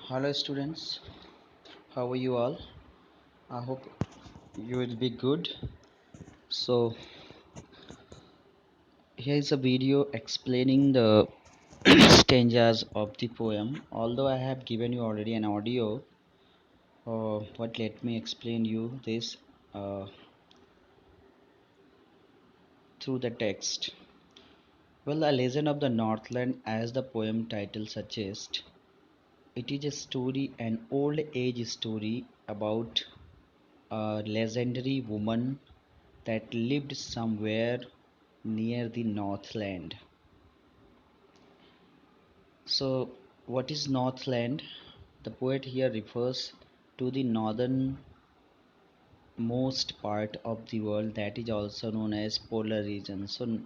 Hello students, how are you all? I hope you will be good. So here is a video explaining the stanzas of the poem. Although I have given you already an audio, but let me explain you this uh, through the text. Well, a legend of the Northland, as the poem title suggests, it is a story, an old age story about a legendary woman that lived somewhere near the Northland. So, what is Northland? The poet here refers to the northernmost part of the world that is also known as polar region. So,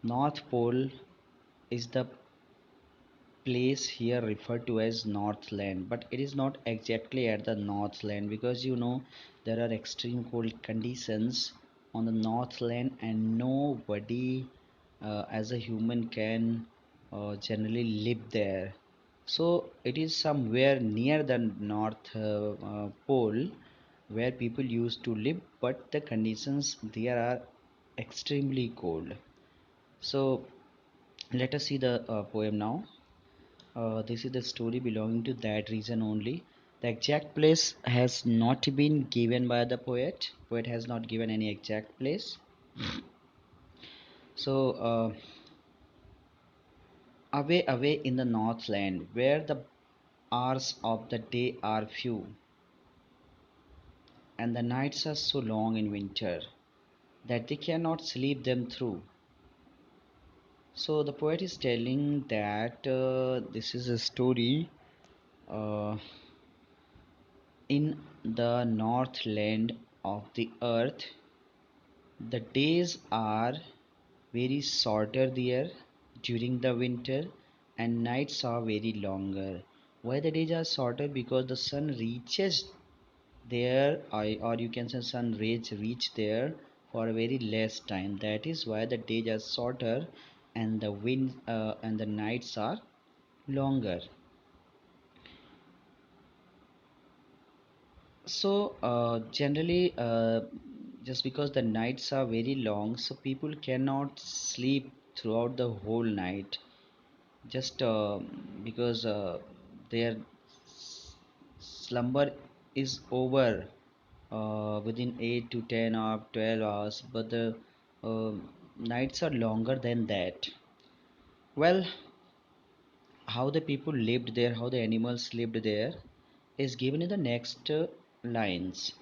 North Pole is the place here referred to as Northland, but it is not exactly at the Northland because there are extreme cold conditions on the Northland, and nobody as a human can generally live there. So it is somewhere near the North Pole where people used to live, but the conditions there are extremely cold. So let us see the poem now. This is the story belonging to that region only. The exact place has not been given by the poet. Poet has not given any exact place. So away in the northland, where the hours of the day are few, and the nights are so long in winter that they cannot sleep them through. So the poet is telling that this is a story uh, in the northland of the earth. The days are very shorter there during the winter, and nights are very longer. Why the days are shorter? Because the sun reaches there, or you can say sun rays reach there for a very less time. That is why the days are shorter and the wind and the nights are longer. So generally, just because the nights are very long, so people cannot sleep throughout the whole night. Just because their slumber is over within 8 to 10 or 12 hours, but the uh, nights are longer than that. Well, how the people lived there, how the animals lived there, is given in the next lines.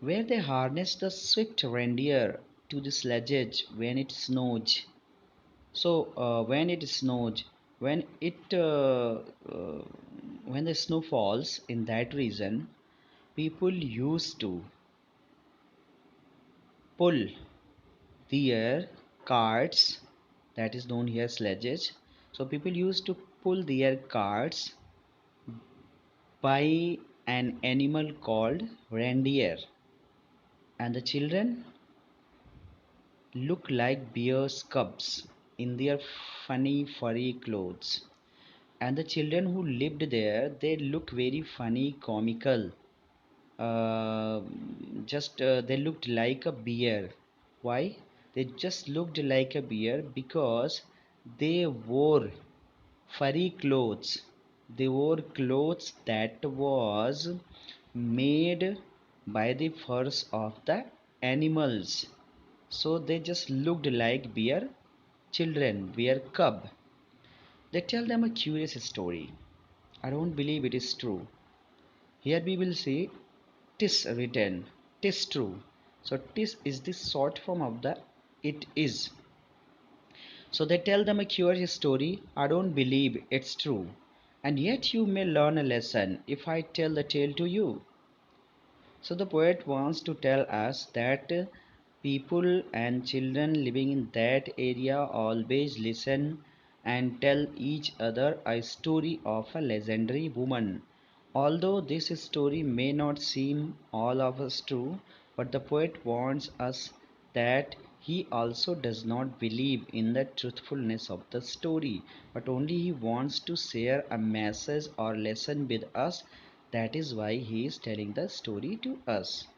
Where they harness the swift reindeer to the sledge when it snows. So when it snows, when it when the snow falls in that region, people used to pull their carts, that is known here sledges. So people used to pull their carts by an animal called reindeer, and the children look like bear's cubs in their funny furry clothes. And the children who lived there, they look very funny, comical. uh, just they looked like a bear. Why? They just looked like a bear because they wore furry clothes. They wore clothes that was made by the furs of the animals. So they just looked like bear children, bear cub. They tell them a curious story. I don't believe it is true. Here we will see tis written, tis true. So tis is the short form of the it is. So they tell them a curious story. I don't believe it's true. And yet you may learn a lesson if I tell the tale to you. So the poet wants to tell us that people and children living in that area always listen and tell each other a story of a legendary woman. Although this story may not seem all of us true, but the poet warns us that He also does not believe in the truthfulness of the story, but only he wants to share a message or lesson with us. That is why he is telling the story to us.